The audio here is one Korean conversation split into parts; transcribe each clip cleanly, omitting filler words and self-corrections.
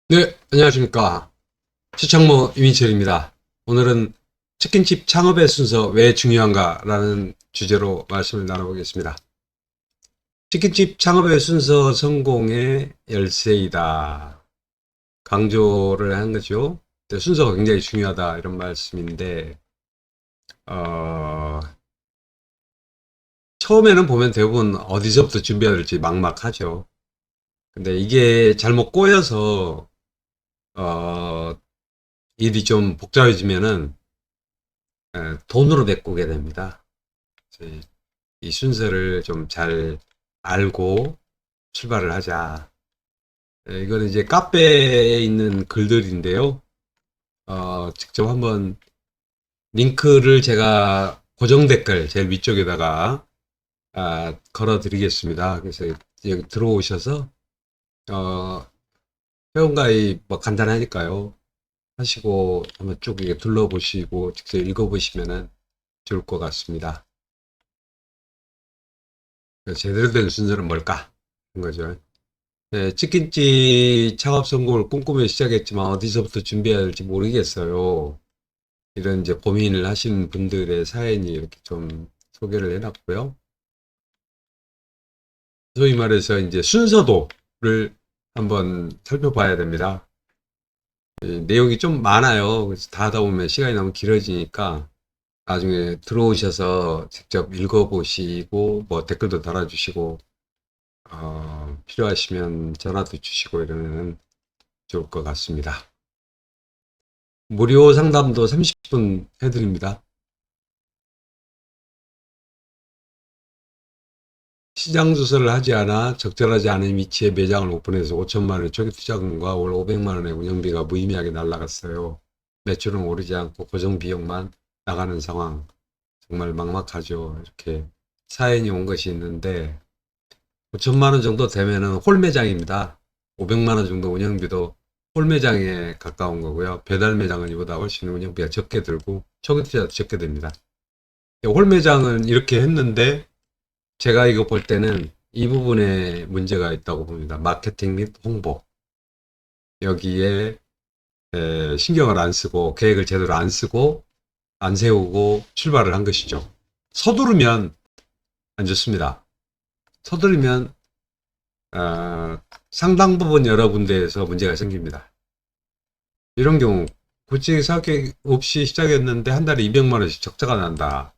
네, 안녕하십니까. 최창모 이민철입니다. 오늘은 치킨집 창업의 순서 왜 중요한가라는 주제로 말씀을 나눠보겠습니다. 치킨집 창업의 순서 성공의 열쇠이다. 강조를 한 거죠. 순서가 굉장히 중요하다 이런 말씀인데 어, 처음에는 보면 대부분 어디서부터 준비해야 될지 막막하죠. 근데 이게 잘못 꼬여서 어, 일이 좀 복잡해지면은 돈으로 메꾸게 됩니다. 이 순서를 좀 잘 알고 출발을 하자. 이거는 이제 카페에 있는 글들인데요. 직접 한번 링크를 제가 고정 댓글 제일 위쪽에다가 걸어 드리겠습니다. 그래서 여기 들어오셔서 어, 회원가입 뭐 간단하니까요. 하시고 한번 쭉 이렇게 둘러보시고 직접 읽어보시면은 좋을 것 같습니다. 제대로 된 순서는 뭘까? 한 거죠. 네, 치킨집 창업 성공을 꿈꾸며 시작했지만 어디서부터 준비해야 할지 모르겠어요. 이런 이제 고민을 하신 분들의 사연이 이렇게 좀 소개를 해놨고요. 소위 말해서 이제 순서도를 한번 살펴봐야 됩니다. 내용이 좀 많아요. 그래서 다 하다 보면 시간이 너무 길어지니까 나중에 들어오셔서 직접 읽어보시고 뭐 댓글도 달아주시고 필요하시면 전화도 주시고 이러면 좋을 것 같습니다. 무료 상담도 30분 해드립니다. 시장 조사를 하지 않아 적절하지 않은 위치에 매장을 오픈해서 5천만 원의 초기 투자금과 월 500만 원의 운영비가 무의미하게 날라갔어요. 매출은 오르지 않고 고정 비용만 나가는 상황. 정말 막막하죠. 이렇게 사연이 온 것이 있는데 5천만 원 정도 되면은 홀 매장입니다. 500만 원 정도 운영비도 홀 매장에 가까운 거고요. 배달 매장은 이보다 훨씬 운영비가 적게 들고 초기 투자도 적게 됩니다. 홀 매장은 이렇게 했는데 제가 이거 볼 때는 이 부분에 문제가 있다고 봅니다. 마케팅 및 홍보. 여기에 신경을 안 쓰고 계획을 제대로 안 쓰고 안 세우고 출발을 한 것이죠. 서두르면 안 좋습니다. 서두르면 상당 부분 여러 군데에서 문제가 생깁니다. 이런 경우 굳이 생각 없이 시작했는데 한 달에 200만 원씩 적자가 난다.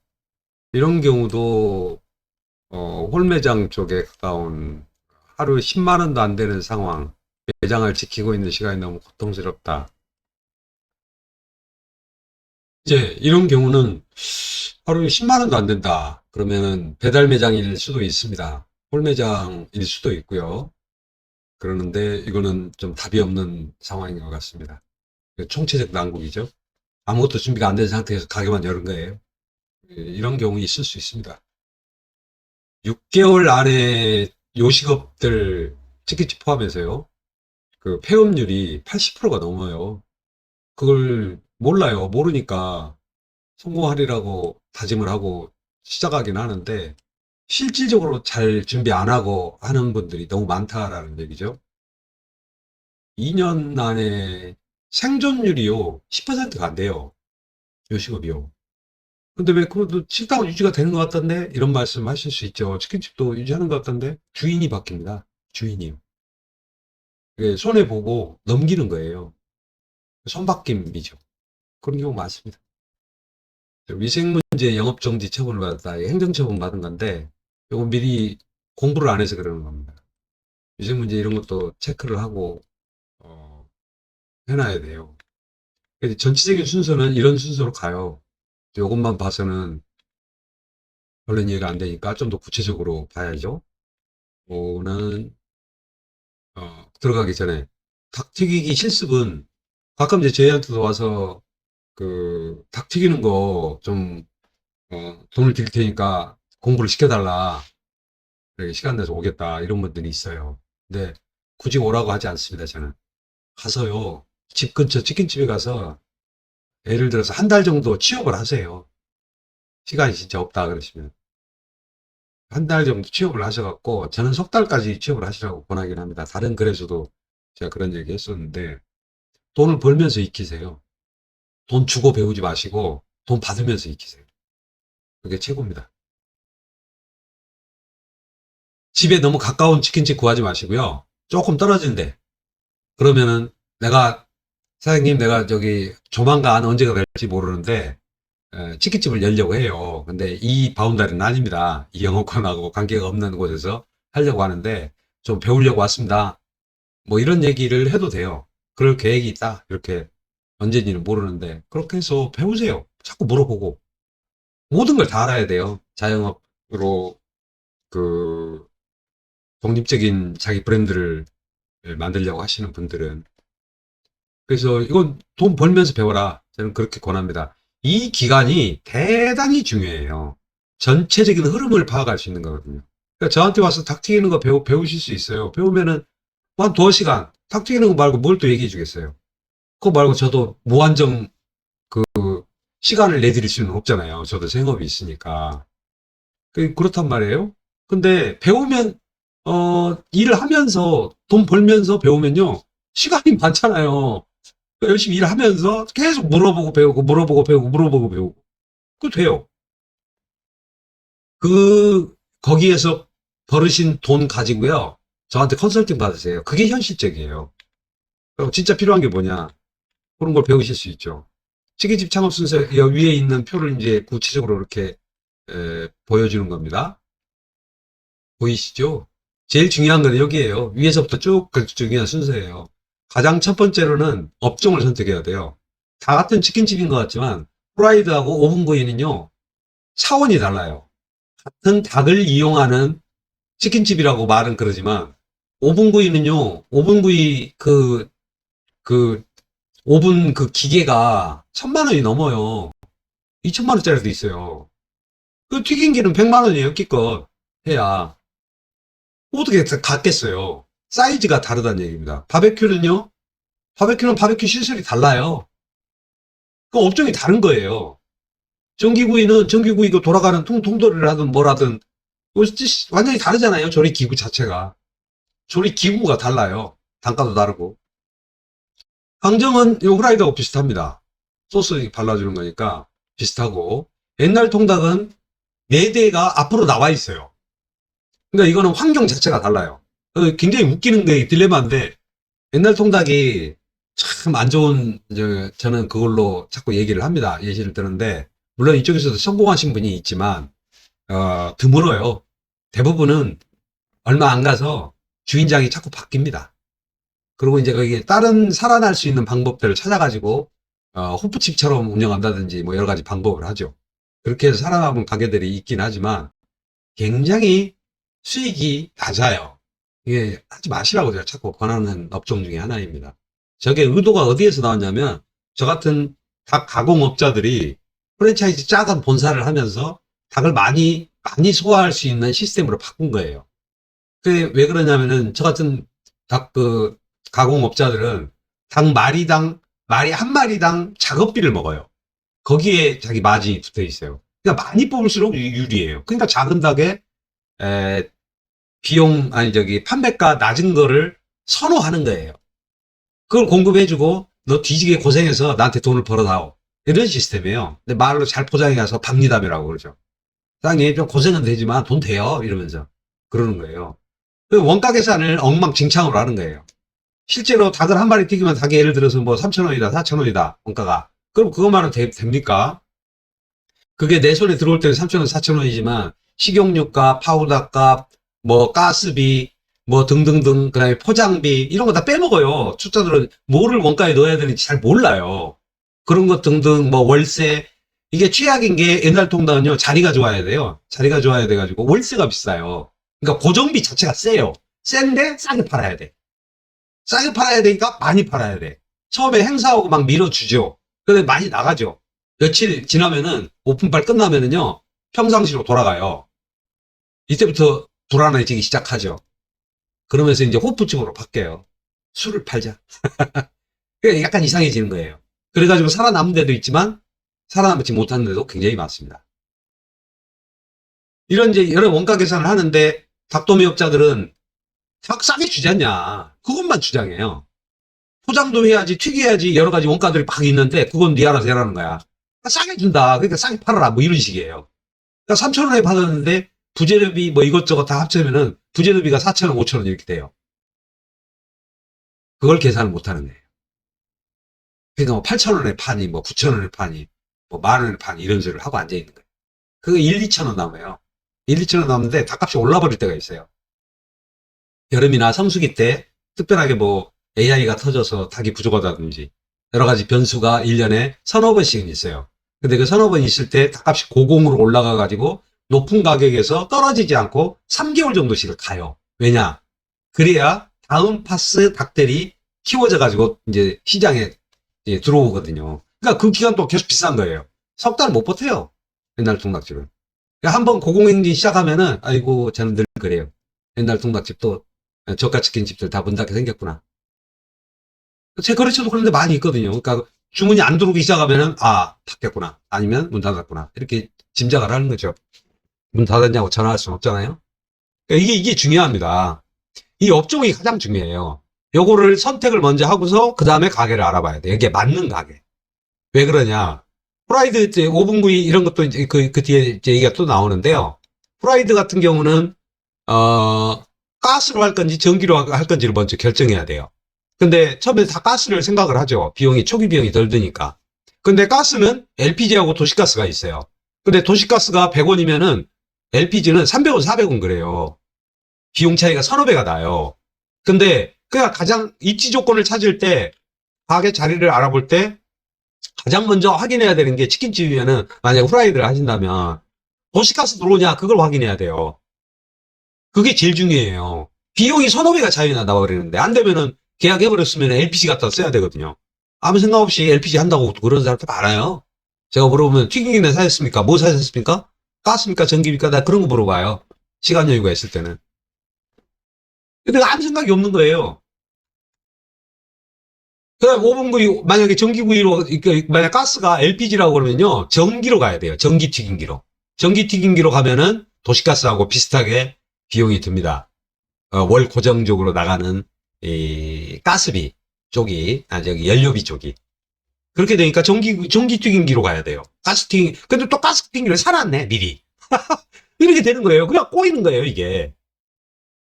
이런 경우도 홀매장 쪽에 가까운 하루 10만 원도 안 되는 상황, 매장을 지키고 있는 시간이 너무 고통스럽다. 이제 이런 경우는 하루에 10만 원도 안 된다. 그러면은 배달 매장일 수도 있습니다. 홀매장일 수도 있고요. 그러는데 이거는 좀 답이 없는 상황인 것 같습니다. 총체적 난국이죠. 아무것도 준비가 안 된 상태에서 가게만 여는 거예요. 이런 경우 있을 수 있습니다. 6개월 안에 요식업들 치킨집 포함해서요. 그 폐업률이 80%가 넘어요. 그걸 몰라요. 모르니까 성공하리라고 다짐을 하고 시작하긴 하는데 실질적으로 잘 준비 안 하고 하는 분들이 너무 많다라는 얘기죠. 2년 안에 생존율이요. 10%가 안 돼요. 요식업이요. 근데 왜 그것도 식당은 유지가 되는 것 같던데? 이런 말씀 하실 수 있죠. 치킨집도 유지하는 것 같던데? 주인이 바뀝니다. 주인이요. 그게 손해보고 넘기는 거예요. 손바뀜이죠. 그런 경우 많습니다. 위생문제 영업정지 처분을 받았다. 행정처분 받은 건데, 요거 미리 공부를 안 해서 그러는 겁니다. 위생문제 이런 것도 체크를 하고, 어, 해놔야 돼요. 그래서 전체적인 순서는 이런 순서로 가요. 요것만 봐서는 별로 이해가 안 되니까 좀 더 구체적으로 봐야죠. 뭐는, 들어가기 전에 닭 튀기기 실습은 가끔 이제 저희한테도 와서 닭 튀기는 거 좀, 돈을 드릴 테니까 공부를 시켜달라. 그래, 시간 내서 오겠다. 이런 분들이 있어요. 근데 굳이 오라고 하지 않습니다. 저는. 가서요. 집 근처 치킨집에 가서 예를 들어서 한 달 정도 취업을 하세요. 시간이 진짜 없다 그러시면. 한 달 정도 취업을 하셔갖고 저는 석 달까지 취업을 하시라고 권하긴 합니다. 다른 거래소도 제가 그런 얘기 했었는데, 돈을 벌면서 익히세요. 돈 주고 배우지 마시고, 돈 받으면서 익히세요. 그게 최고입니다. 집에 너무 가까운 치킨집 구하지 마시고요. 조금 떨어진데. 그러면은 내가, 사장님, 내가 저기 조만간 언제가 될지 모르는데, 치킨집을 열려고 해요. 근데 이 바운다리는 아닙니다. 이 영업권하고 관계가 없는 곳에서 하려고 하는데, 좀 배우려고 왔습니다. 뭐 이런 얘기를 해도 돼요. 그럴 계획이 있다. 이렇게 언제인지는 모르는데, 그렇게 해서 배우세요. 자꾸 물어보고. 모든 걸 다 알아야 돼요. 자영업으로 그 독립적인 자기 브랜드를 만들려고 하시는 분들은. 그래서 이건 돈 벌면서 배워라. 저는 그렇게 권합니다. 이 기간이 대단히 중요해요. 전체적인 흐름을 파악할 수 있는 거거든요. 그러니까 저한테 와서 닭 튀기는 거 배우실 수 있어요. 배우면은 한 두어 시간 닭 튀기는 거 말고 뭘 또 얘기해 주겠어요. 그거 말고 저도 무한정 그 시간을 내드릴 수는 없잖아요. 저도 생업이 있으니까. 그렇단 말이에요. 근데 배우면 일을 하면서 돈 벌면서 배우면요. 시간이 많잖아요. 열심히 일하면서 계속 물어보고 배우고 물어보고 배우고 물어보고 배우고 그 돼요. 거기에서 벌으신 돈 가지고요. 저한테 컨설팅 받으세요. 그게 현실적이에요. 그럼 진짜 필요한 게 뭐냐? 그런 걸 배우실 수 있죠. 치킨집 창업 순서 위에 있는 표를 이제 구체적으로 이렇게 보여주는 겁니다. 보이시죠? 제일 중요한 건 여기에요. 위에서부터 쭉 중요한 순서예요. 가장 첫 번째로는 업종을 선택해야 돼요. 다 같은 치킨집인 것 같지만 프라이드하고 오븐구이는요. 차원이 달라요. 같은 닭을 이용하는 치킨집이라고 말은 그러지만 오븐구이는요. 오븐구이 그 오븐 그 기계가 1,000만 원이 넘어요. 2천만 원짜리도 있어요. 그 튀김기는 100만 원이에요. 기껏 해야. 어떻게 같겠어요? 사이즈가 다르다는 얘기입니다. 바베큐는요? 바베큐는 바베큐 시설이 달라요. 그 업종이 다른 거예요. 전기구이는 전기구이 그 돌아가는 통돌이를 하든 뭘 하든 완전히 다르잖아요. 조리 기구 자체가. 조리 기구가 달라요. 단가도 다르고. 항정은 이 후라이드하고 비슷합니다. 소스 발라주는 거니까 비슷하고. 옛날 통닭은 4대가 앞으로 나와 있어요. 그러니까 이거는 환경 자체가 달라요. 굉장히 웃기는 게 딜레마인데 옛날 통닭이 참 안 좋은, 저는 그걸로 자꾸 얘기를 합니다. 예시를 드는데, 물론 이쪽에서도 성공하신 분이 있지만, 드물어요. 대부분은 얼마 안 가서 주인장이 자꾸 바뀝니다. 그리고 이제 거기에 다른 살아날 수 있는 방법들을 찾아가지고, 호프집처럼 운영한다든지 뭐 여러 가지 방법을 하죠. 그렇게 해서 살아남은 가게들이 있긴 하지만, 굉장히 수익이 낮아요. 이게 하지 마시라고 제가 자꾸 권하는 업종 중에 하나입니다. 저게 의도가 어디에서 나왔냐면 저 같은 닭 가공업자들이 프랜차이즈 작은 본사를 하면서 닭을 많이 소화할 수 있는 시스템으로 바꾼 거예요. 그게 왜 그러냐면은 저 같은 닭 가공업자들은 닭 마리 한 마리당 작업비를 먹어요. 거기에 자기 마진이 붙어 있어요. 그러니까 많이 뽑을수록 유리해요. 그러니까 작은 닭에 에, 판매가 낮은 거를 선호하는 거예요. 그걸 공급해주고, 너 뒤지게 고생해서 나한테 돈을 벌어다오. 이런 시스템이에요. 근데 말로 잘 포장해 가서 박리담이라고 그러죠. 사장님, 좀 고생은 되지만 돈 돼요. 이러면서. 그러는 거예요. 그 원가 계산을 엉망진창으로 하는 거예요. 실제로 닭을 한 마리 튀기면 닭이 예를 들어서 뭐 3,000원이다, 4,000원이다, 원가가. 그럼 그것만은 됩니까? 그게 내 손에 들어올 때는 3,000원, 4,000원이지만 식용유값, 파우더값, 뭐 가스비, 뭐 등등등, 그다음에 포장비 이런 거 다 빼먹어요. 투자들은 뭐를 원가에 넣어야 되는지 잘 몰라요. 그런 것 등등 뭐 월세 이게 최악인 게 옛날 통닭은요 자리가 좋아야 돼요. 자리가 좋아야 돼가지고 월세가 비싸요. 그러니까 고정비 자체가 세요. 센데 싸게 팔아야 돼. 싸게 팔아야 되니까 많이 팔아야 돼. 처음에 행사하고 막 밀어주죠. 근데 많이 나가죠. 며칠 지나면은 오픈빨 끝나면은요 평상시로 돌아가요. 이때부터 불안해지기 시작하죠. 그러면서 이제 호프집으로 바뀌어요. 술을 팔자. 약간 이상해지는 거예요. 그래가지고 살아남은 데도 있지만 살아남지 못하는 데도 굉장히 많습니다. 이런 이제 여러 원가 계산을 하는데 닭도매업자들은 닭 싸게 주지 않냐. 그것만 주장해요. 포장도 해야지, 튀겨야지, 여러 가지 원가들이 막 있는데, 그건 네 알아서 해라는 거야. 싸게 준다. 그러니까 싸게 팔아라. 뭐 이런 식이에요. 그러니까 3,000원에 받았는데, 부재료비 뭐 이것저것 다 합치면은, 부재료비가 4,000원, 5,000원 이렇게 돼요. 그걸 계산을 못 하는 거예요. 그러니까 뭐 8,000원에 파니, 뭐 9,000원에 파니, 뭐 10,000원에 파니, 이런 소리를 하고 앉아있는 거예요. 그거 1, 2,000원 남아요. 1, 2,000원 남는데, 닭값이 올라버릴 때가 있어요. 여름이나 성수기 때, 특별하게 뭐, AI가 터져서 닭이 부족하다든지, 여러 가지 변수가 1년에 서너 번씩은 있어요. 근데 그 서너 번 있을 때 닭값이 고공으로 올라가가지고, 높은 가격에서 떨어지지 않고 3개월 정도씩을 가요. 왜냐? 그래야 다음 파스 닭들이 키워져가지고, 이제 시장에 이제 들어오거든요. 그러니까 그 기간 또 계속 비싼 거예요. 석 달 못 버텨요. 옛날 통닭집은. 그러니까 한번 고공행진 시작하면은, 아이고, 저는 늘 그래요. 옛날 통닭집도 저가 치킨 집들 다 문 닫게 생겼구나. 제 거래처도 그런데 많이 있거든요. 그러니까 주문이 안 들어오기 시작하면은, 아, 닫겠구나. 아니면 문 닫았구나. 이렇게 짐작을 하는 거죠. 문 닫았냐고 전화할 수는 없잖아요. 그러니까 이게 중요합니다. 이 업종이 가장 중요해요. 요거를 선택을 먼저 하고서 그 다음에 가게를 알아봐야 돼. 이게 맞는 가게. 왜 그러냐? 프라이드 오븐구이 이런 것도 이제 그 뒤에 이제 얘기가 또 나오는데요. 프라이드 같은 경우는 가스로 할 건지 전기로 할 건지를 먼저 결정해야 돼요. 근데 처음에 다 가스를 생각을 하죠. 비용이 초기 비용이 덜 드니까. 근데 가스는 LPG하고 도시가스가 있어요. 근데 도시가스가 100원이면은 LPG는 300원, 400원 그래요. 비용 차이가 서너 배가 나요. 근데 그냥 가장 입지 조건을 찾을 때 가게 자리를 알아볼 때 가장 먼저 확인해야 되는 게 치킨집이면은 만약에 후라이드를 하신다면 도시가스 들어오냐 그걸 확인해야 돼요. 그게 제일 중요해요. 비용이 서너 배가 차이 나버리는데 안 되면은 계약해버렸으면 LPG 갖다 써야 되거든요. 아무 생각 없이 LPG 한다고 그런 사람도 많아요. 제가 물어보면 튀김기는 사셨습니까? 뭐 사셨습니까? 가스입니까? 전기입니까? 나 그런 거 물어봐요. 시간 여유가 있을 때는. 근데 아무 생각이 없는 거예요. 그럼 오븐구이, 만약에 전기구이로, 만약 가스가 LPG라고 그러면요, 전기로 가야 돼요. 전기 튀김기로. 전기 튀김기로 가면은 도시가스하고 비슷하게 비용이 듭니다. 월 고정적으로 나가는 이 가스비 쪽이, 저기 연료비 쪽이. 그렇게 되니까 전기 튀김기로 가야 돼요. 가스 튀김, 근데 또 가스 튀김기를 사놨네, 미리. 이렇게 되는 거예요. 그냥 꼬이는 거예요, 이게.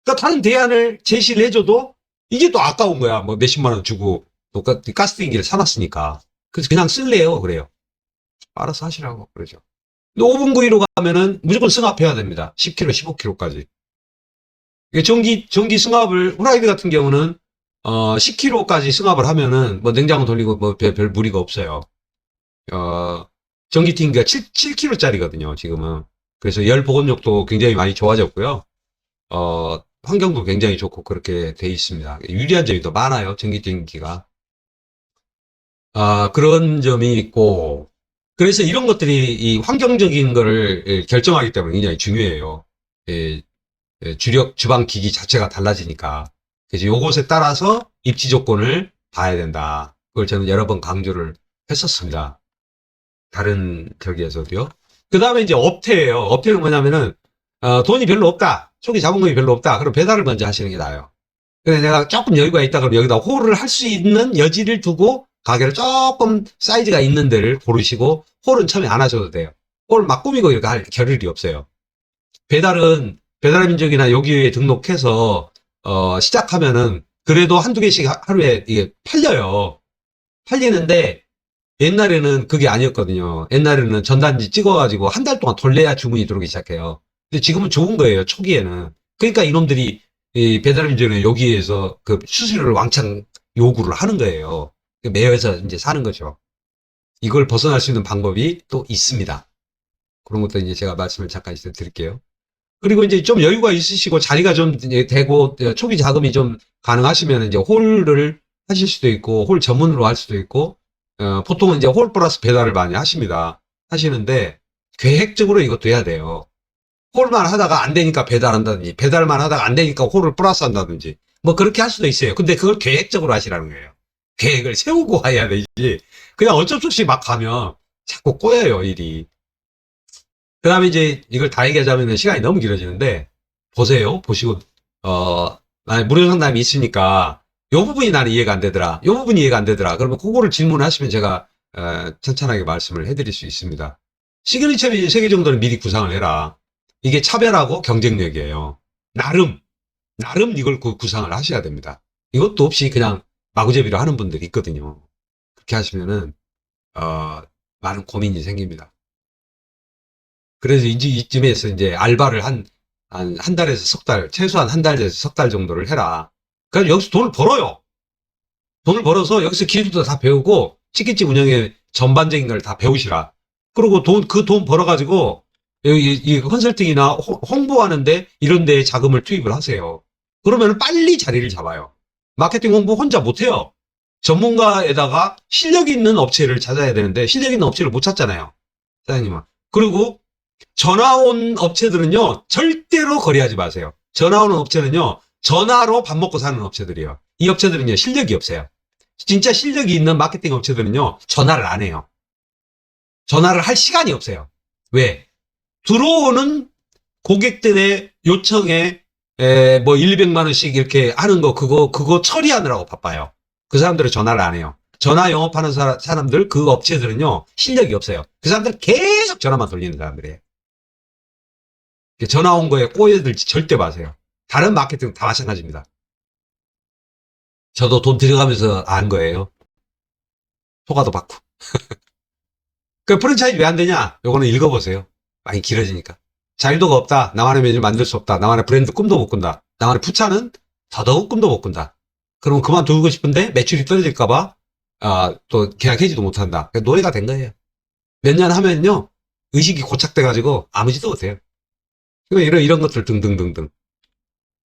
그러니까 다른 대안을 제시를 해줘도 이게 또 아까운 거야. 뭐 몇십만 원 주고 또 가스팅기를 사놨으니까. 그래서 그냥 쓸래요. 그래요. 알아서 하시라고 그러죠. 근데 오븐구이로 가면은 무조건 승합해야 됩니다. 10kg, 15kg까지. 전기 승합을 후라이드 같은 경우는 10kg까지 승합을 하면은 뭐 냉장고 돌리고 뭐 별 무리가 없어요. 전기 튀김기가 7kg짜리거든요. 지금은. 그래서 열 보건력도 굉장히 많이 좋아졌고요. 환경도 굉장히 좋고 그렇게 돼 있습니다. 유리한 점이 더 많아요. 전기전기가. 그런 점이 있고, 그래서 이런 것들이 이 환경적인 거를 결정하기 때문에 굉장히 중요해요. 예, 주력 주방 기기 자체가 달라지니까. 그래서 요것에 따라서 입지 조건을 봐야 된다. 그걸 저는 여러 번 강조를 했었습니다. 다른 저기에서도요. 그 다음에 이제 업태예요. 업태는 뭐냐면은, 돈이 별로 없다. 초기 자본금이 별로 없다. 그럼 배달을 먼저 하시는 게 나아요. 근데 내가 조금 여유가 있다 그러면 여기다 홀을 할 수 있는 여지를 두고 가게를 조금 사이즈가 있는 데를 고르시고 홀은 처음에 안 하셔도 돼요. 홀 막 꾸미고 이렇게 할 겨를이 없어요. 배달은 배달민족이나 여기에 등록해서 시작하면은 그래도 한두 개씩 하루에 이게 팔려요. 팔리는데 옛날에는 그게 아니었거든요. 옛날에는 전단지 찍어가지고 한 달 동안 돌려야 주문이 들어오기 시작해요. 근데 지금은 좋은 거예요. 초기에는. 그러니까 이놈들이 이 배달민족은 여기에서 그 수수료를 왕창 요구를 하는 거예요. 매여서 이제 사는 거죠. 이걸 벗어날 수 있는 방법이 또 있습니다. 그런 것도 이제 제가 말씀을 잠깐 드릴게요. 그리고 이제 좀 여유가 있으시고 자리가 좀 되고 초기 자금이 좀 가능하시면 이제 홀을 하실 수도 있고 홀 전문으로 할 수도 있고 보통은 이제 홀 플러스 배달을 많이 하십니다. 하시는데 계획적으로 이것도 해야 돼요. 홀만 하다가 안 되니까 배달한다든지 배달만 하다가 안 되니까 홀을 플러스 한다든지 뭐 그렇게 할 수도 있어요. 근데 그걸 계획적으로 하시라는 거예요. 계획을 세우고 해야 되지. 그냥 어쩔 수 없이 막 가면 자꾸 꼬여요, 일이. 그 다음에 이제 이걸 다 얘기하자면 시간이 너무 길어지는데 보세요. 보시고 만약 무료 상담이 있으니까 요 부분이 나는 이해가 안 되더라. 요 부분이 이해가 안 되더라. 그러면 그거를 질문하시면 제가 천천하게 말씀을 해드릴 수 있습니다. 시그니처 메뉴 3개 정도는 미리 구상을 해라. 이게 차별하고 경쟁력이에요. 나름 이걸 구상을 하셔야 됩니다. 이것도 없이 그냥 마구잡이로 하는 분들이 있거든요. 그렇게 하시면은 많은 고민이 생깁니다. 그래서 이쯤에서 이제 알바를 한 달에서 석 달, 최소한 한 달에서 석 달 정도를 해라. 그래서 여기서 돈을 벌어요. 돈을 벌어서 여기서 기술도 다 배우고 치킨집 운영의 전반적인 걸 다 배우시라. 그리고 그 돈 벌어가지고 이 컨설팅이나 홍보하는데 이런 데에 자금을 투입을 하세요. 그러면 빨리 자리를 잡아요. 마케팅 홍보 혼자 못해요. 전문가에다가 실력 있는 업체를 찾아야 되는데 실력 있는 업체를 못 찾잖아요. 사장님은. 그리고 전화 온 업체들은요, 절대로 거래하지 마세요. 전화 오는 업체는요, 전화로 밥 먹고 사는 업체들이에요. 이 업체들은요, 실력이 없어요. 진짜 실력이 있는 마케팅 업체들은요, 전화를 안 해요. 전화를 할 시간이 없어요. 왜? 들어오는 고객들의 요청에 뭐 1, 200만 원씩 이렇게 하는 거 그거 처리하느라고 바빠요. 그 사람들은 전화를 안 해요. 전화 영업하는 사람들 그 업체들은요 실력이 없어요. 그 사람들은 계속 전화만 돌리는 사람들이에요. 전화 온 거에 꼬여들지 절대 마세요. 다른 마케팅 다 마찬가지입니다. 저도 돈 들여가면서 안 거예요. 효과도 받고. 그 프랜차이즈 왜 안 되냐? 요거는 읽어보세요. 많이 길어지니까. 자율도가 없다. 나만의 메뉴를 만들 수 없다. 나만의 브랜드 꿈도 못 꾼다. 나만의 푸차는 더더욱 꿈도 못 꾼다. 그럼 그만두고 싶은데 매출이 떨어질까봐 또 계약해지도 못한다. 노예가 된 거예요. 몇 년 하면요 의식이 고착돼가지고 아무 짓도 못해요. 이런 것들 등등등등.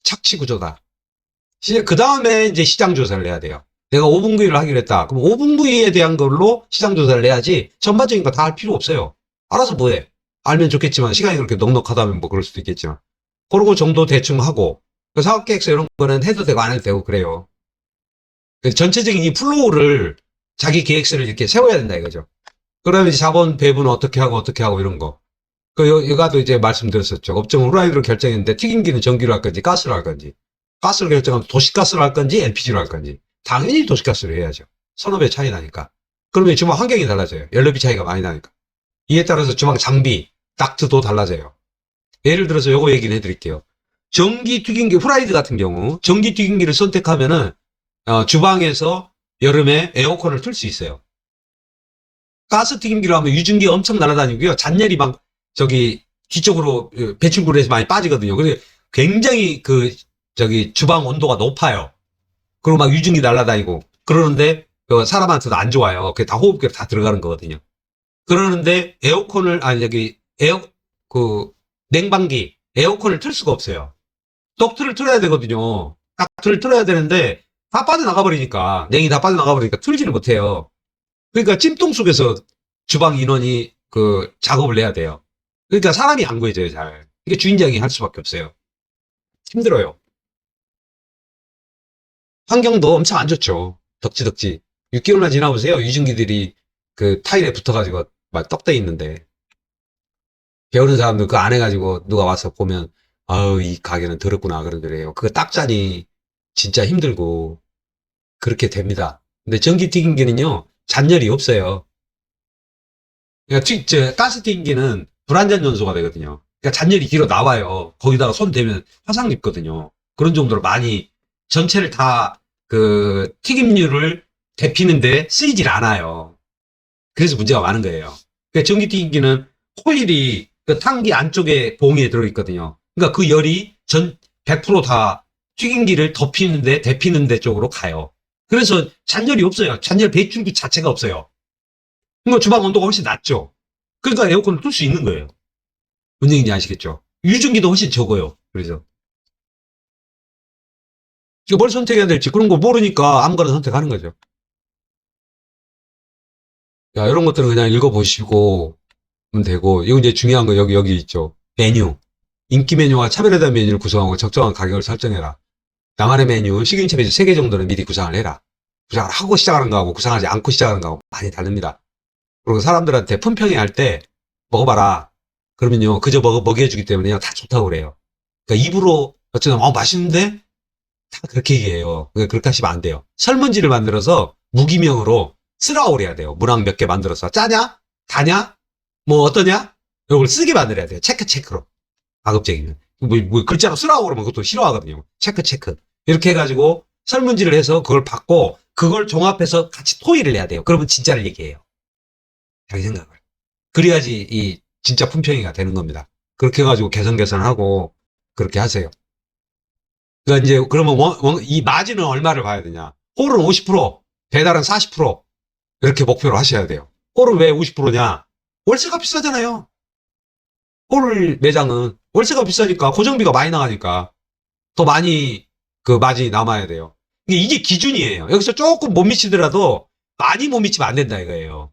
착취구조다. 그 다음에 이제 시장 조사를 해야 돼요. 내가 5분구이를 하기로 했다. 그럼 5분구이에 대한 걸로 시장 조사를 해야지 전반적인 거 다 할 필요 없어요. 알아서 뭐해. 알면 좋겠지만 시간이 그렇게 넉넉하다면 뭐 그럴 수도 있겠지만. 그러고 정도 대충 하고 사업계획서 이런 거는 해도 되고 안 해도 되고 그래요. 전체적인 이 플로우를 자기 계획서를 이렇게 세워야 된다 이거죠. 그러면 자본 배분은 어떻게 하고 이런 거. 여가도 이제 말씀드렸었죠. 업종 후라이드로 결정했는데 튀김기는 전기로 할 건지 가스로 할 건지. 가스를 결정하면 도시가스로 할 건지 LPG로 할 건지. 당연히 도시가스로 해야죠. 선업의 차이 나니까. 그러면 주방 환경이 달라져요. 연료비 차이가 많이 나니까. 이에 따라서 주방 장비, 닥트도 달라져요. 예를 들어서 요거 얘기를 해드릴게요. 전기 튀김기, 후라이드 같은 경우 전기 튀김기를 선택하면은 주방에서 여름에 에어컨을 틀 수 있어요. 가스 튀김기로 하면 유증기가 엄청 날아다니고요. 잔열이 막 뒤쪽으로 배출구에서 많이 빠지거든요. 그래서 굉장히 주방 온도가 높아요. 그리고 막 유증기 날아다니고 그러는데 사람한테도 안 좋아요. 그게 다 호흡기로 다 들어가는 거거든요. 그러는데 냉방기, 에어컨을 틀 수가 없어요. 덕트를 틀어야 되거든요. 덕트를 틀어야 되는데 다 빠져나가 버리니까 냉이 다 빠져나가 버리니까 틀지를 못해요. 그러니까 찜통 속에서 주방 인원이 작업을 해야 돼요. 그러니까 사람이 안 구해져요, 잘. 이게 주인장이 할 수밖에 없어요. 힘들어요. 환경도 엄청 안 좋죠. 덕지. 6개월만 지나보세요. 유증기들이 타일에 붙어가지고 막 떡대 있는데. 배우는 사람들 그거 안 해가지고 누가 와서 보면, 아우, 이 가게는 더럽구나. 그러더래요. 그거 닦자니 진짜 힘들고, 그렇게 됩니다. 근데 전기 튀김기는요, 잔열이 없어요. 그러니까 가스 튀김기는 불안전 연소가 되거든요. 그러니까 잔열이 뒤로 나와요. 거기다가 손 대면 화상 입거든요. 그런 정도로 많이 전체를 다 튀김류를 데피는데 쓰이질 않아요. 그래서 문제가 많은 거예요. 그러니까 전기 튀김기는 코일이 탕기 안쪽에 봉이에 들어있거든요. 그러니까 그 열이 100%다 튀김기를 데피는데 쪽으로 가요. 그래서 잔열이 없어요. 잔열 배출구 자체가 없어요. 그러니까 주방 온도가 훨씬 낮죠. 그러니까 에어컨을 틀 수 있는 거예요. 뭔 얘기인지 아시겠죠? 유증기도 훨씬 적어요. 그래서 뭘 선택해야 될지 그런 거 모르니까 아무거나 선택하는 거죠. 야, 이런 것들은 그냥 읽어보시고 되고, 이거 이제 중요한 거 여기 있죠. 메뉴. 인기 메뉴와 차별화된 메뉴를 구성하고 적정한 가격을 설정해라. 나만의 메뉴, 시그니처 메뉴 3개 정도는 미리 구상을 해라. 구상을 하고 시작하는 거하고 구상하지 않고 시작하는 거하고 많이 다릅니다. 그리고 사람들한테 품평회 할 때 먹어봐라. 그러면요, 그저 먹여주기 때문에요, 다 좋다고 그래요. 그러니까 입으로 어쩌면 맛있는데 다 그렇게 얘기해요. 그렇게 하시면 안 돼요. 설문지를 만들어서 무기명으로 쓰라고 해야 돼요. 문항 몇 개 만들어서. 짜냐? 다냐? 뭐 어떠냐? 이걸 쓰게 만들어야 돼요. 체크로. 가급적이면. 뭐 글자로 쓰라고 그러면 그것도 싫어하거든요. 체크. 이렇게 해가지고 설문지를 해서 그걸 받고 그걸 종합해서 같이 토의를 해야 돼요. 그러면 진짜를 얘기해요. 자기 생각을. 그래야지 이 진짜 품평이가 되는 겁니다. 그렇게 해가지고 개선하고 그렇게 하세요. 그러니까 이제 그러면 이 마진은 얼마를 봐야 되냐? 홀은 50%, 배달은 40% 이렇게 목표로 하셔야 돼요. 홀은 왜 50%냐? 월세가 비싸잖아요. 홀 매장은 월세가 비싸니까 고정비가 많이 나가니까 더 많이 그 마진이 남아야 돼요. 이게 기준이에요. 여기서 조금 못 미치더라도 많이 못 미치면 안 된다 이거예요.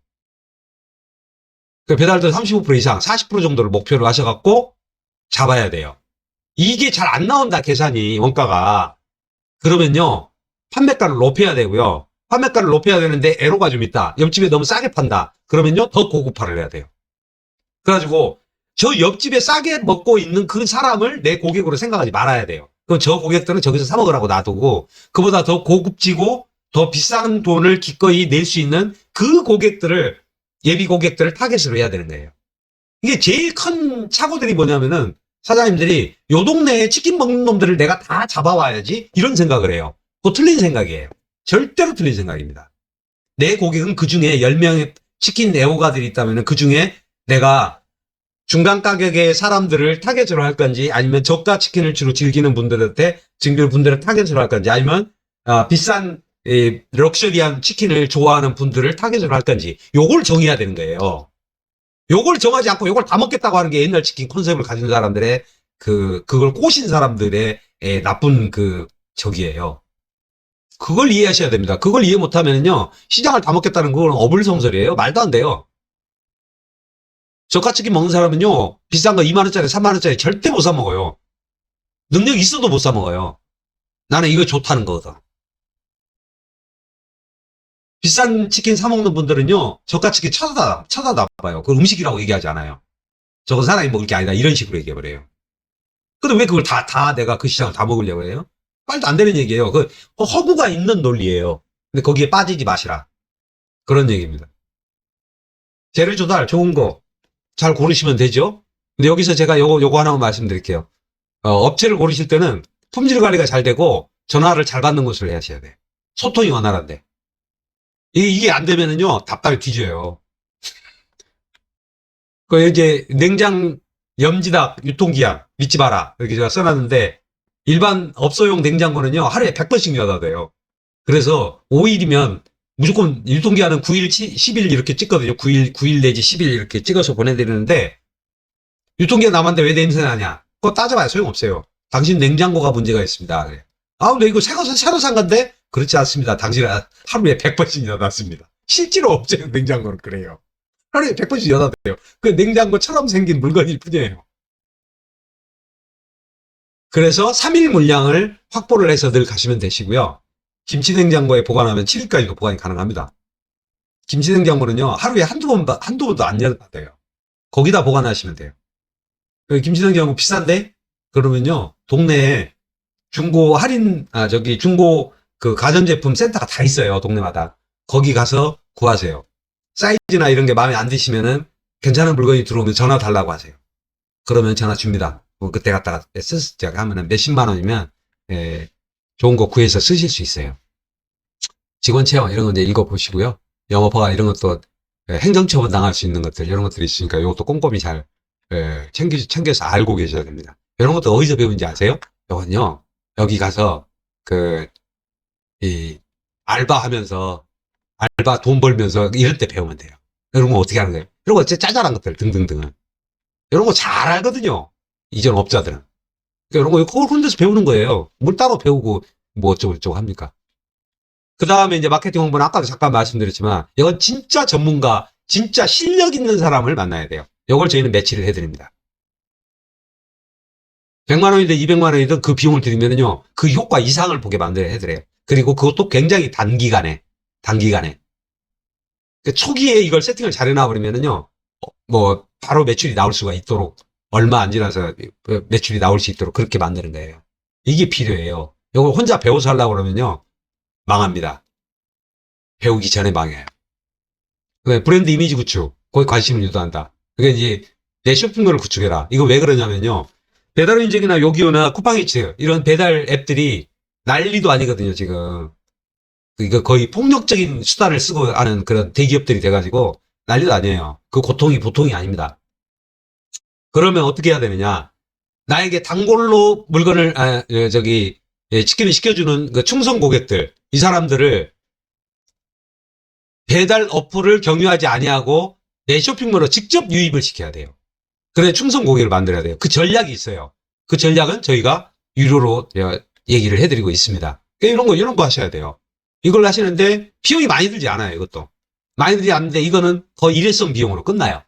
배달도 35% 이상, 40% 정도를 목표로 하셔갖고 잡아야 돼요. 이게 잘 안 나온다 계산이 원가가. 그러면요 판매가를 높여야 되고요. 판매가를 높여야 되는데 애로가 좀 있다. 옆집에 너무 싸게 판다. 그러면요 더 고급화를 해야 돼요. 그래가지고 저 옆집에 싸게 먹고 있는 그 사람을 내 고객으로 생각하지 말아야 돼요. 그럼 저 고객들은 저기서 사 먹으라고 놔두고 그보다 더 고급지고 더 비싼 돈을 기꺼이 낼 수 있는 그 고객들을 예비 고객들을 타겟으로 해야 되는 거예요. 이게 제일 큰 착오들이 뭐냐면은 사장님들이 요 동네에 치킨 먹는 놈들을 내가 다 잡아와야지 이런 생각을 해요. 그거 틀린 생각이에요. 절대로 틀린 생각입니다. 내 고객은 그 중에 10명의 치킨 애호가들이 있다면 그 중에 내가 중간 가격의 사람들을 타겟으로 할 건지 아니면 저가 치킨을 주로 즐기는 분들을 타겟으로 할 건지 아니면 비싼 럭셔리한 치킨을 좋아하는 분들을 타겟으로 할 건지 요걸 정해야 되는 거예요. 요걸 정하지 않고 요걸 다 먹겠다고 하는 게 옛날 치킨 컨셉을 가진 사람들의 그걸 꼬신 사람들의 나쁜 적이에요. 그걸 이해하셔야 됩니다. 그걸 이해 못하면요 시장을 다 먹겠다는 건 어불성설이에요. 말도 안 돼요. 저가치킨 먹는 사람은요 비싼 거 2만원짜리 3만원짜리 절대 못 사 먹어요. 능력 있어도 못 사 먹어요. 나는 이거 좋다는 거거든. 비싼 치킨 사 먹는 분들은요 저가치킨 쳐다봐요. 그걸 음식이라고 얘기하지 않아요. 저건 사람이 먹을 게 아니다 이런 식으로 얘기해버려요. 근데 왜 그걸 다 내가 그 시장을 다 먹으려고 해요? 말도 안 되는 얘기예요. 그 허구가 있는 논리예요. 근데 거기에 빠지지 마시라. 그런 얘기입니다. 재료 조달 좋은 거 잘 고르시면 되죠. 근데 여기서 제가 요거 하나만 말씀드릴게요. 업체를 고르실 때는 품질 관리가 잘 되고 전화를 잘 받는 것을 하셔야 돼요. 소통이 원활한데. 이게 안 되면은요 답답해 뒤져요. 그 이제 냉장 염지닭 유통기한 믿지 마라 이렇게 제가 써놨는데 일반 업소용 냉장고는요 하루에 100번씩 열어야 돼요. 그래서 5일이면 무조건 유통기한은 9일, 10일 이렇게 찍거든요. 9일 내지 10일 이렇게 찍어서 보내드리는데 유통기한 남았는데 왜 냄새 나냐? 그거 따져봐야 소용없어요. 당신 냉장고가 문제가 있습니다. 그래. 근데 이거 새로 산 건데? 그렇지 않습니다. 당신은 하루에 100번씩 열어놨습니다. 실제로 업체용 냉장고는 그래요. 하루에 100번씩 열어놔요. 그 냉장고처럼 생긴 물건일 뿐이에요. 그래서 3일 물량을 확보를 해서 늘 가시면 되시고요. 김치냉장고에 보관하면 7일까지도 보관이 가능합니다. 김치냉장고는요, 하루에 한두 번도 안 열어놔요. 거기다 보관하시면 돼요. 김치냉장고 비싼데? 그러면요, 동네에 중고 중고 가전제품 센터가 다 있어요, 동네마다. 거기 가서 구하세요. 사이즈나 이런 게 마음에 안 드시면은 괜찮은 물건이 들어오면 전화 달라고 하세요. 그러면 전화 줍니다. 그때 갔다가 제가 하면은 몇십만 원이면, 좋은 거 구해서 쓰실 수 있어요. 직원 채용 이런 거 이제 읽어보시고요. 영업허가 이런 것도 행정처분 당할 수 있는 것들 이런 것들이 있으니까 이것도 꼼꼼히 잘 챙겨서 알고 계셔야 됩니다. 이런 것도 어디서 배운지 아세요? 이건요 여기 가서 이 알바하면서 알바 돈 벌면서 이럴 때 배우면 돼요. 이런 거 어떻게 하는 거예요? 이런 거 짜잘한 것들 등등등은 이런 거 잘 알거든요. 이전 업자들은. 이런 거 혼자서 배우는 거예요. 뭘 따로 배우고 뭐 어쩌고 합니까? 그 다음에 이제 마케팅 홍보는 아까도 잠깐 말씀드렸지만 이건 진짜 전문가, 진짜 실력 있는 사람을 만나야 돼요. 이걸 저희는 매치를 해드립니다. 100만 원이든 200만 원이든 그 비용을 드리면은요, 그 효과 이상을 보게 만들어 해드려요. 그리고 그것도 굉장히 단기간에. 초기에 이걸 세팅을 잘 해놔버리면은요, 바로 매출이 나올 수가 있도록, 얼마 안 지나서 매출이 나올 수 있도록 그렇게 만드는 거예요. 이게 필요해요. 이걸 혼자 배워서 하려고 그러면요. 망합니다. 배우기 전에 망해요. 브랜드 이미지 구축, 거기 관심을 유도한다. 그게 이제 내 쇼핑몰을 구축해라. 이거 왜 그러냐면요. 배달인증이나 요기요나 쿠팡이츠 이런 배달 앱들이 난리도 아니거든요, 지금. 이거 거의 폭력적인 수단을 쓰고 하는 그런 대기업들이 돼가지고 난리도 아니에요. 그 고통이 보통이 아닙니다. 그러면 어떻게 해야 되느냐. 나에게 단골로 물건을, 치킨을 시켜주는 그 충성 고객들, 이 사람들을 배달 어플을 경유하지 아니하고 내 쇼핑몰로 직접 유입을 시켜야 돼요. 그래 충성 고객을 만들어야 돼요. 그 전략이 있어요. 그 전략은 저희가 유료로 얘기를 해드리고 있습니다. 이런 거 하셔야 돼요. 이걸 하시는데 비용이 많이 들지 않아요. 이것도 많이 들지 않는데 이거는 거의 일회성 비용으로 끝나요.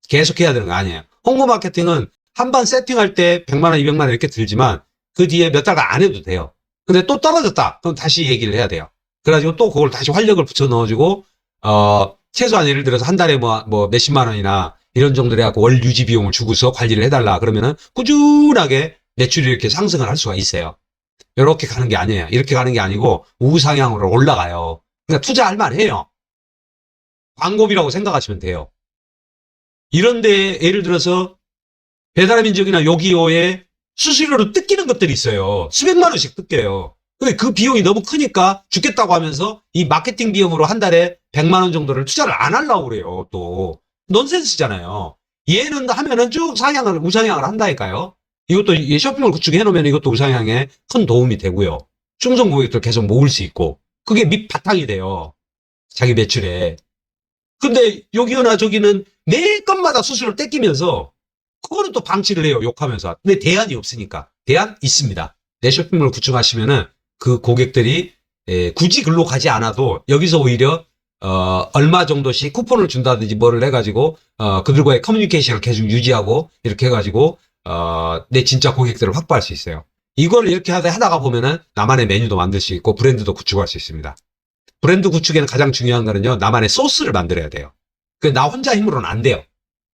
계속 해야 되는 거 아니에요. 홍보 마케팅은 한 번 세팅할 때 100만 원, 200만 원 이렇게 들지만 그 뒤에 몇 달간 안 해도 돼요. 근데 또 떨어졌다. 그럼 다시 얘기를 해야 돼요. 그래가지고 또 그걸 다시 활력을 붙여 넣어주고 최소한 예를 들어서 한 달에 뭐 몇십만 원이나 이런 정도로 해갖고 월 유지 비용을 주고서 관리를 해달라. 그러면은 꾸준하게 매출이 이렇게 상승을 할 수가 있어요. 이렇게 가는 게 아니에요. 이렇게 가는 게 아니고 우상향으로 올라가요. 그러니까 투자할 만해요. 광고비라고 생각하시면 돼요. 이런데 예를 들어서 배달의민족이나 요기요에 수수료로 뜯기는 것들이 있어요. 수백만 원씩 뜯겨요. 근데 그 비용이 너무 크니까 죽겠다고 하면서 이 마케팅 비용으로 한 달에 100만 원 정도를 투자를 안 하려고 그래요. 또 넌센스잖아요. 얘는 하면은 쭉 우상향을 한다니까요. 이것도 쇼핑몰 구축해 놓으면 이것도 우상향에 큰 도움이 되고요. 충성 고객들 계속 모을 수 있고 그게 밑바탕이 돼요. 자기 매출에. 근데 여기나 저기는 매 건마다 수수료를 떼끼면서 그거는 또 방치를 해요. 욕하면서. 근데 대안이 없으니까. 대안 있습니다. 내 쇼핑몰 구축하시면은 그 고객들이 굳이 글로 가지 않아도 여기서 오히려 얼마 정도씩 쿠폰을 준다든지 뭐를 해가지고 그들과의 커뮤니케이션을 계속 유지하고 이렇게 해가지고 내 진짜 고객들을 확보할 수 있어요. 이걸 이렇게 하다가 보면은 나만의 메뉴도 만들 수 있고 브랜드도 구축할 수 있습니다. 브랜드 구축에는 가장 중요한 거는요. 나만의 소스를 만들어야 돼요. 나 혼자 힘으로는 안 돼요.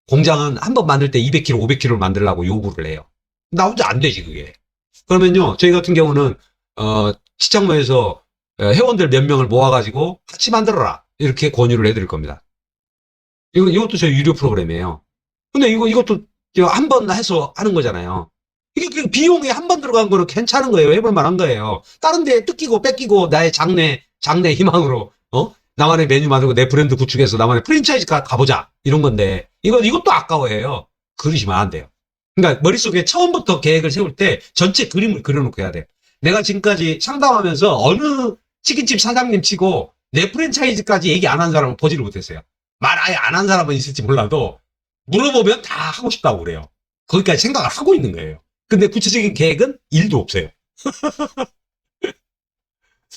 공장은 한 번 만들 때 200kg, 500kg를 만들라고 요구를 해요. 나 혼자 안 되지 그게. 그러면요. 저희 같은 경우는 시장모에서 회원들 몇 명을 모아가지고 같이 만들어라. 이렇게 권유를 해드릴 겁니다. 이것도 저희 유료 프로그램이에요. 근데 이것도 한 번 해서 하는 거잖아요. 이게 비용이 한 번 들어간 거는 괜찮은 거예요. 해볼 만한 거예요. 다른 데 뜯기고 뺏기고 나의 장래 희망으로, 나만의 메뉴 만들고 내 브랜드 구축해서 나만의 프랜차이즈 가보자. 이런 건데, 이것도 아까워해요. 그러시면 안 돼요. 그러니까 머릿속에 처음부터 계획을 세울 때 전체 그림을 그려놓고 해야 돼요. 내가 지금까지 상담하면서 어느 치킨집 사장님 치고 내 프랜차이즈까지 얘기 안 한 사람은 보지를 못했어요. 말 아예 안 한 사람은 있을지 몰라도 물어보면 다 하고 싶다고 그래요. 거기까지 생각을 하고 있는 거예요. 근데 구체적인 계획은 1도 없어요.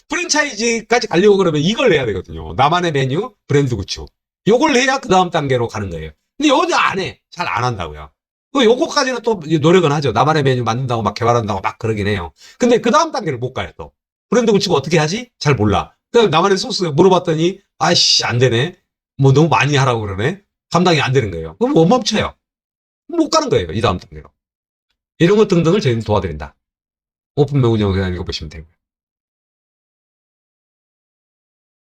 프랜차이즈까지 가려고 그러면 이걸 해야 되거든요. 나만의 메뉴, 브랜드 구축. 요걸 해야 그 다음 단계로 가는 거예요. 근데 여기 안 해. 잘 안 한다고요. 요거까지는 또 노력은 하죠. 나만의 메뉴 만든다고 막 개발한다고 막 그러긴 해요. 근데 그 다음 단계를 못 가요, 또. 브랜드 구축 어떻게 하지? 잘 몰라. 그냥 나만의 소스 물어봤더니, 아이씨, 안 되네. 뭐 너무 많이 하라고 그러네. 감당이 안 되는 거예요. 그럼 못 멈춰요. 못 가는 거예요, 이 다음 단계로. 이런 것 등등을 저희는 도와드린다. 오픈 매운영 그냥 읽어보시면 되고요.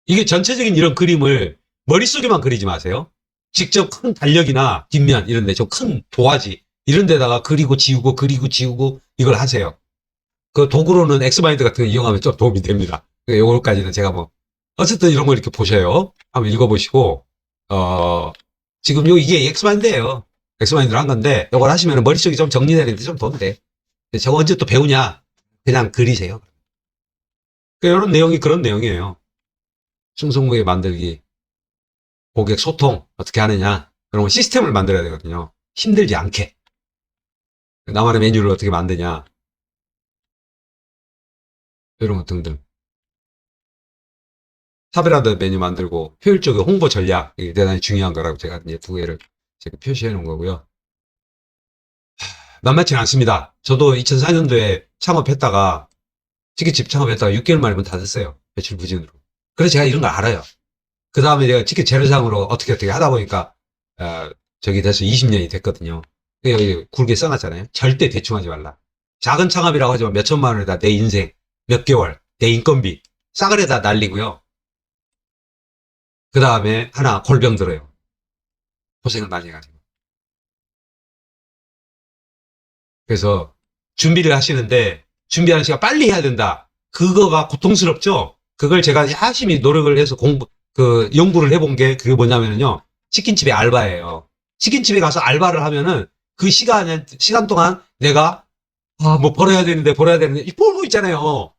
이게 전체적인 이런 그림을 머릿속에만 그리지 마세요. 직접 큰 달력이나 뒷면 이런 데 좀 큰 도화지 이런 데다가 그리고 지우고 이걸 하세요. 그 도구로는 엑스마인드 같은 거 이용하면 좀 도움이 됩니다. 요거까지는 제가 어쨌든 이런 걸 이렇게 보셔요. 한번 읽어보시고 지금 이게 엑스마인드예요. 엑스마인드로 한 건데 요걸 하시면 머릿속이 좀 정리되는데 좀 도움이 돼. 저거 언제 또 배우냐? 그냥 그리세요. 이런 내용이 그런 내용이에요. 충성고객 만들기, 고객 소통 어떻게 하느냐 그런 시스템을 만들어야 되거든요. 힘들지 않게. 나만의 메뉴를 어떻게 만드냐 이런 것 등등. 차별화된 메뉴 만들고 효율적인 홍보 전략 이게 대단히 중요한 거라고 제가 이제 두 개를 제가 표시해 놓은 거고요. 만만치는 않습니다. 저도 2004년도에 창업했다가 치킨집 창업했다가 6개월 만에 문 닫았어요. 매출 부진으로. 그래서 제가 이런 거 알아요. 그 다음에 제가 치킨 재래상으로 어떻게 하다 보니까 저기 돼서 20년이 됐거든요. 여기 굵게 써놨잖아요. 절대 대충 하지 말라. 작은 창업이라고 하지만 몇 천만 원이다 내 인생 몇 개월 내 인건비 싸그레다 날리고요. 그 다음에 하나 골병 들어요. 고생을 많이 해가지고. 그래서 준비를 하시는데 준비하는 시간 빨리 해야 된다. 그거가 고통스럽죠. 그걸 제가 열심히 노력을 해서 연구를 해본 게 그게 뭐냐면요. 치킨집에 알바예요. 치킨집에 가서 알바를 하면은 그 시간 동안 내가 뭐 벌어야 되는데 이 벌고 있잖아요.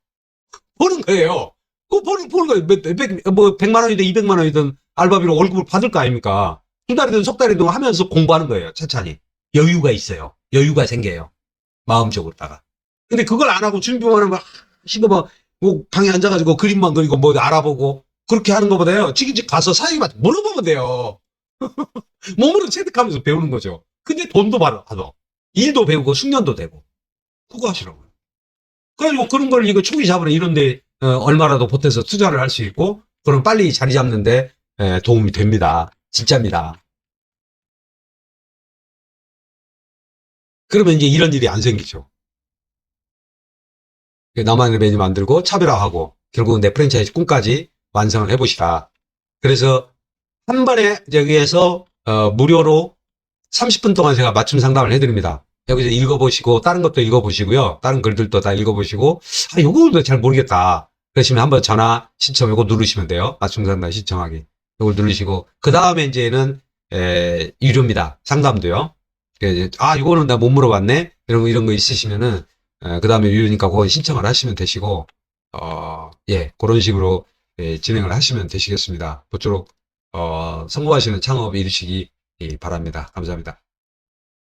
버는 거예요. 그거 버는 거예요. 뭐 100만 원이든 200만 원이든 알바비로 월급을 받을 거 아닙니까? 두 달이든 석 달이든 하면서 공부하는 거예요. 천천히. 여유가 있어요. 여유가 생겨요. 마음적으로다가. 근데 그걸 안 하고 준비만 하면 뭐 방에 앉아가지고 그림만 그리고 뭐 알아보고 그렇게 하는 것보다요. 치킨집 가서 사장님한테 물어보면 돼요. 몸으로 체득하면서 배우는 거죠. 근데 돈도 받아. 일도 배우고 숙련도 되고. 그거 하시라고요. 그래가지고 그런 걸 이거 초기 잡으러 이런데 얼마라도 보태서 투자를 할 수 있고 그럼 빨리 자리 잡는데 도움이 됩니다. 진짜입니다. 그러면 이제 이런 일이 안 생기죠. 나만의 메뉴 만들고 차별화하고 결국은 내 프랜차이즈 꿈까지 완성을 해보시라. 그래서 한 번에 여기에서 무료로 30분 동안 제가 맞춤 상담을 해드립니다. 여기서 읽어보시고 다른 것도 읽어보시고요. 다른 글들도 다 읽어보시고 요거도 잘 모르겠다. 그러시면 한번 전화 신청 요거 누르시면 돼요. 맞춤 상담 신청하기. 요걸 누르시고 그 다음에 이제는 유료입니다. 상담도요. 요거는 나 못 물어봤네. 이런 거 있으시면은 그 다음에 유료니까 그거 신청을 하시면 되시고 그런 식으로 진행을 하시면 되시겠습니다. 모쪼록 성공하시는 창업 이루시기 바랍니다. 감사합니다.